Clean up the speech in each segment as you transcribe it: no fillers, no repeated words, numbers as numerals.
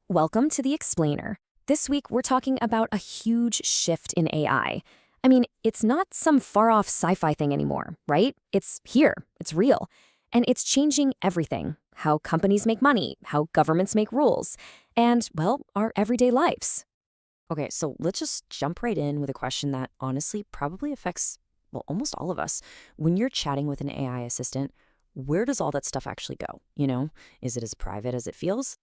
Welcome to The Explainer. This week, we're talking about a huge shift in AI. I mean, it's not some far-off sci-fi thing anymore, right? It's here, it's real, and it's changing everything. How companies make money, how governments make rules, and, well, our everyday lives. Okay, so let's just jump right in with a question that honestly probably affects, well, almost all of us. When you're chatting with an AI assistant, where does all that stuff actually go? Is it as private as it feels?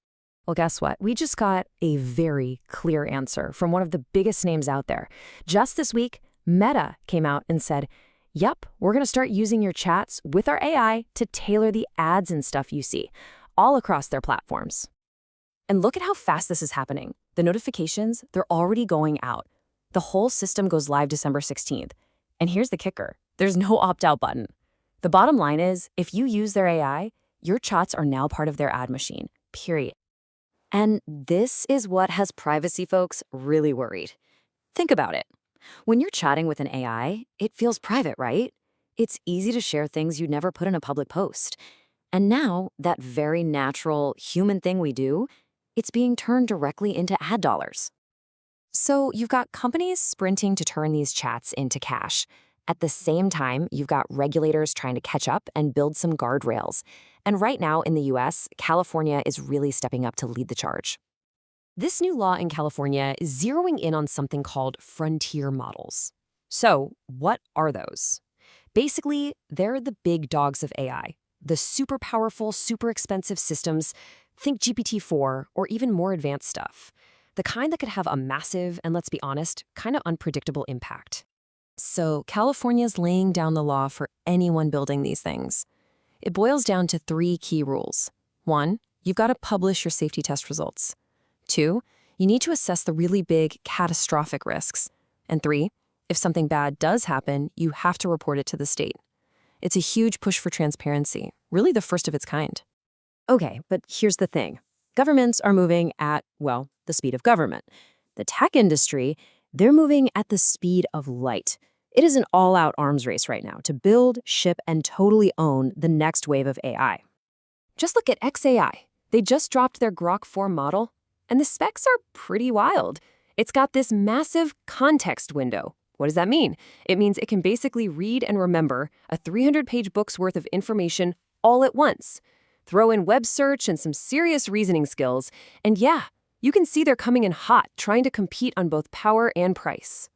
Well, guess what? We just got a very clear answer from one of the biggest names out there. Just this week, Meta came out and said, yep, we're going to start using your chats with our AI to tailor the ads and stuff you see, all across their platforms. And look at how fast this is happening. The notifications, they're already going out. The whole system goes live December 16th. And here's the kicker. There's no opt-out button. The bottom line is, if you use their AI, your chats are now part of their ad machine, period. And this is what has privacy folks really worried. Think about it. When you're chatting with an AI, it feels private, right? It's easy to share things you'd never put in a public post. And now, that very natural human thing we do, it's being turned directly into ad dollars. So you've got companies sprinting to turn these chats into cash. At the same time, you've got regulators trying to catch up and build some guardrails. And right now in the US, California is really stepping up to lead the charge. This new law in California is zeroing in on something called frontier models. So what are those? Basically, they're the big dogs of AI, the super powerful, super expensive systems. Think GPT-4 or even more advanced stuff. The kind that could have a massive, and let's be honest, kind of unpredictable impact. So California's laying down the law for anyone building these things. It boils down to 3 key rules. 1, you've got to publish your safety test results. 2, you need to assess the really big, catastrophic risks. And 3, if something bad does happen, you have to report it to the state. It's a huge push for transparency, really the first of its kind. Okay, but here's the thing. Governments are moving at, well, the speed of government. The tech industry, they're moving at the speed of light. It is an all-out arms race right now to build, ship, and totally own the next wave of AI. Just look at xAI. They just dropped their Grok 4 model, and the specs are pretty wild. It's got this massive context window. What does that mean? It means it can basically read and remember a 300-page book's worth of information all at once. Throw in web search and some serious reasoning skills, and yeah, you can see they're coming in hot, trying to compete on both power and price.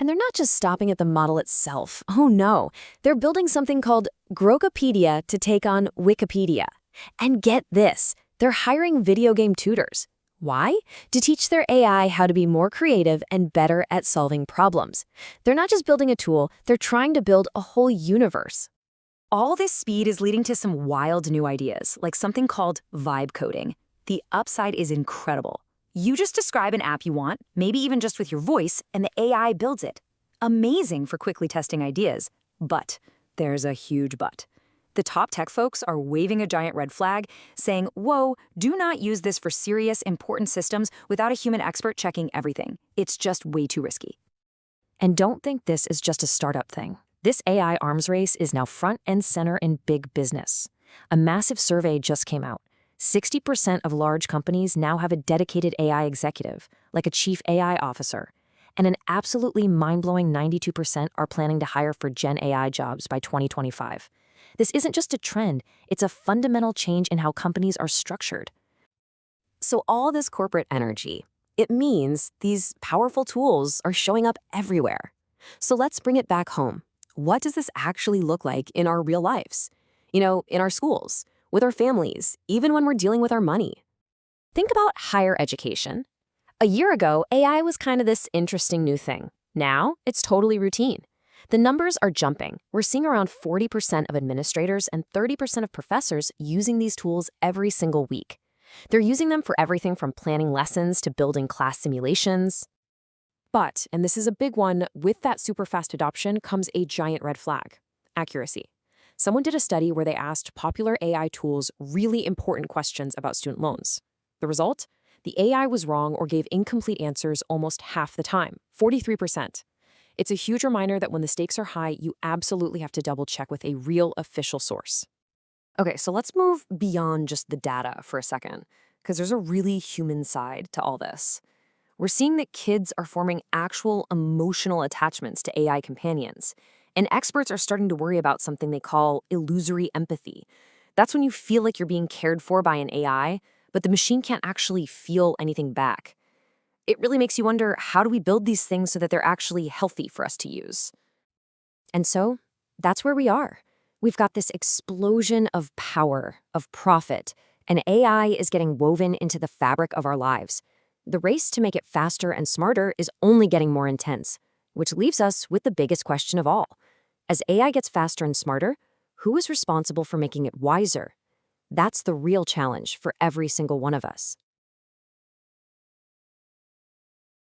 And they're not just stopping at the model itself. Oh no, they're building something called Grokopedia to take on Wikipedia. And get this, they're hiring video game tutors. Why? To teach their AI how to be more creative and better at solving problems. They're not just building a tool, they're trying to build a whole universe. All this speed is leading to some wild new ideas, like something called vibe coding. The upside is incredible. You just describe an app you want, maybe even just with your voice, and the AI builds it. Amazing for quickly testing ideas. But there's a huge but. The top tech folks are waving a giant red flag, saying, whoa, do not use this for serious, important systems without a human expert checking everything. It's just way too risky. And don't think this is just a startup thing. This AI arms race is now front and center in big business. A massive survey just came out. 60% of large companies now have a dedicated AI executive, like a chief AI officer, and an absolutely mind-blowing 92% are planning to hire for GenAI jobs by 2025. This isn't just a trend, it's a fundamental change in how companies are structured. So all this corporate energy, it means these powerful tools are showing up everywhere. So let's bring it back home. What does this actually look like in our real lives? In our schools, with our families, even when we're dealing with our money. Think about higher education. A year ago, AI was kind of this interesting new thing. Now, it's totally routine. The numbers are jumping. We're seeing around 40% of administrators and 30% of professors using these tools every single week. They're using them for everything from planning lessons to building class simulations. But, and this is a big one, with that super fast adoption comes a giant red flag: accuracy. Someone did a study where they asked popular AI tools really important questions about student loans. The result? The AI was wrong or gave incomplete answers almost half the time, 43%. It's a huge reminder that when the stakes are high, you absolutely have to double-check with a real official source. Okay, so let's move beyond just the data for a second. because there's a really human side to all this. We're seeing that kids are forming actual emotional attachments to AI companions, and experts are starting to worry about something they call illusory empathy. That's when you feel like you're being cared for by an AI, but the machine can't actually feel anything back. It really makes you wonder, how do we build these things so that they're actually healthy for us to use? And so, that's where we are. We've got this explosion of power, of profit, and AI is getting woven into the fabric of our lives. The race to make it faster and smarter is only getting more intense, which leaves us with the biggest question of all. As AI gets faster and smarter, who is responsible for making it wiser? That's the real challenge for every single one of us.